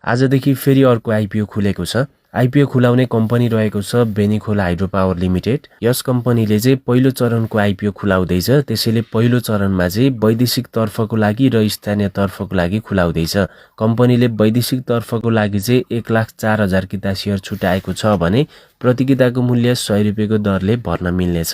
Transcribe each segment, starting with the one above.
आजदेखि फेरि अर्को आइपिओ खुलेको छ। आइपिओ खुलाउने कम्पनी रहेको छ बेनीखोला हाइड्रो पावर लिमिटेड। यस कम्पनीले चाहिँ पहिलो चरणको आइपिओ खुलाउँदैछ। त्यसैले पहिलो चरणमा चाहिँ वैदेशिक तर्फको लागि र स्थानीय तर्फको लागि खुलाउँदैछ। कम्पनीले वैदेशिक तर्फको लागि चाहिँ 1,04,000 किता सेयर छुट्याएको छ भने प्रति किताको मूल्य 100 रुपियाँको दरले भर्न मिल्नेछ।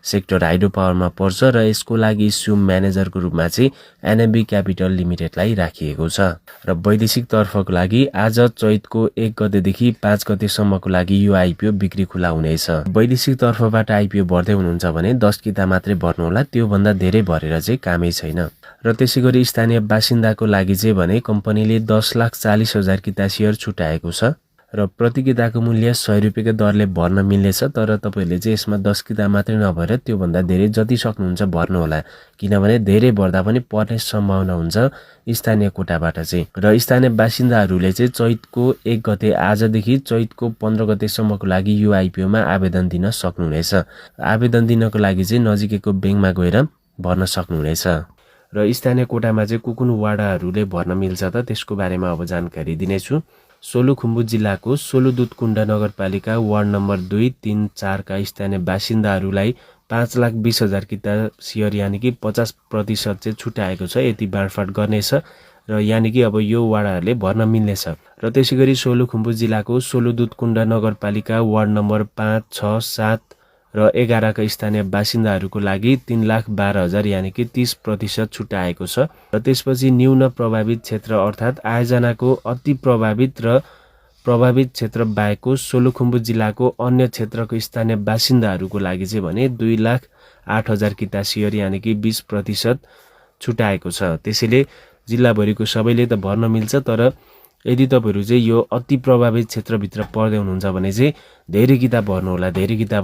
सेक्टर हाइड्रो पावरमा पर्छ र यसको लागि इस्यु म्यानेजरको रूपमा चाहिँ एनएमबी क्यापिटल लिमिटेडलाई राखिएको छ। र वैदेशिक तर्फको लागि आज चैतको 1 गतेदेखि 5 गतेसम्मको लागि यो आइपिओ बिक्री खुला हुनेछ। वैदेशिक तर्फबाट आइपिओ भर्दै हुनुहुन्छ भने 10 किता मात्रै भर्नुहोला, त्योभन्दा धेरै भरेर चाहिँ कामै छैन। र त्यसैगरी स्थानीय बासिन्दाको लागि चाहिँ भने कम्पनीले 10,40,000 किता सेयर छुट्याएको छ र प्रति किताको मूल्य 100 रुपियाँको दरले भर्न मिल्नेछ। तर तपाईहरुले चाहिँ यसमा 10 किता मात्रै नभएर त्योभन्दा धेरै जति सक्नुहुन्छ भर्नुहोला, किनभने धेरै भर्दा पनि पर्ने सम्भावना हुन्छ स्थानीय कोटाबाट चाहिँ। र स्थानीय बासिन्दाहरूले चाहिँ चैतको 1 गते आजदेखि चैतको 15 गतेसम्मको लागि यो आइपिओमा आवेदन दिन सक्नुहुनेछ। आवेदन दिनको लागि चाहिँ नजिकैको बैंकमा गएर भर्न सक्नुहुनेछ। र स्थानीय कोटामा चाहिँ कुन वाडाहरूले भर्न मिल्छ त त्यसको बारेमा अब जानकारी दिनेछु। सोलुखुम्बु जिल्लाको सोलुदुधकुण्ड नगरपालिका वार्ड नम्बर 2, 3, 4 का स्थानीय बासिन्दाहरूलाई 5,20,000 किता सेयर यानि कि 50% चाहिँ छुट्याएको छ। यति बाँडफाँड गर्नेछ र यानि कि अब यो वाडाहरूले भर्न मिल्नेछ। र त्यसैगरी सोलुखुम्बु जिल्लाको सोलुदुधकुण्ड नगरपालिका वार्ड नम्बर 5, 6, 7 र 11 का स्थानीय बासिन्दाहरूको लागि 3,12,000 यानि कि 30% छुट्याएको छ। र त्यसपछि न्यून प्रभावित क्षेत्र अर्थात् आयोजनाको अति प्रभावित र प्रभावित क्षेत्र बाहेकको सोलुखुम्बु जिल्लाको अन्य क्षेत्रको स्थानीय बासिन्दाहरूको लागि चाहिँ भने 2,08,000 किता सेयर यानि कि 20% छुट्याएको छ। त्यसैले जिल्लाभरिको सबैले त भर्न मिल्छ, तर यदि तपाईहरु चाहिँ यो अति प्रभावित क्षेत्रभित्र पर्दै हुनुहुन्छ भने चाहिँ धेरै किता भर्नुहोला, धेरै किता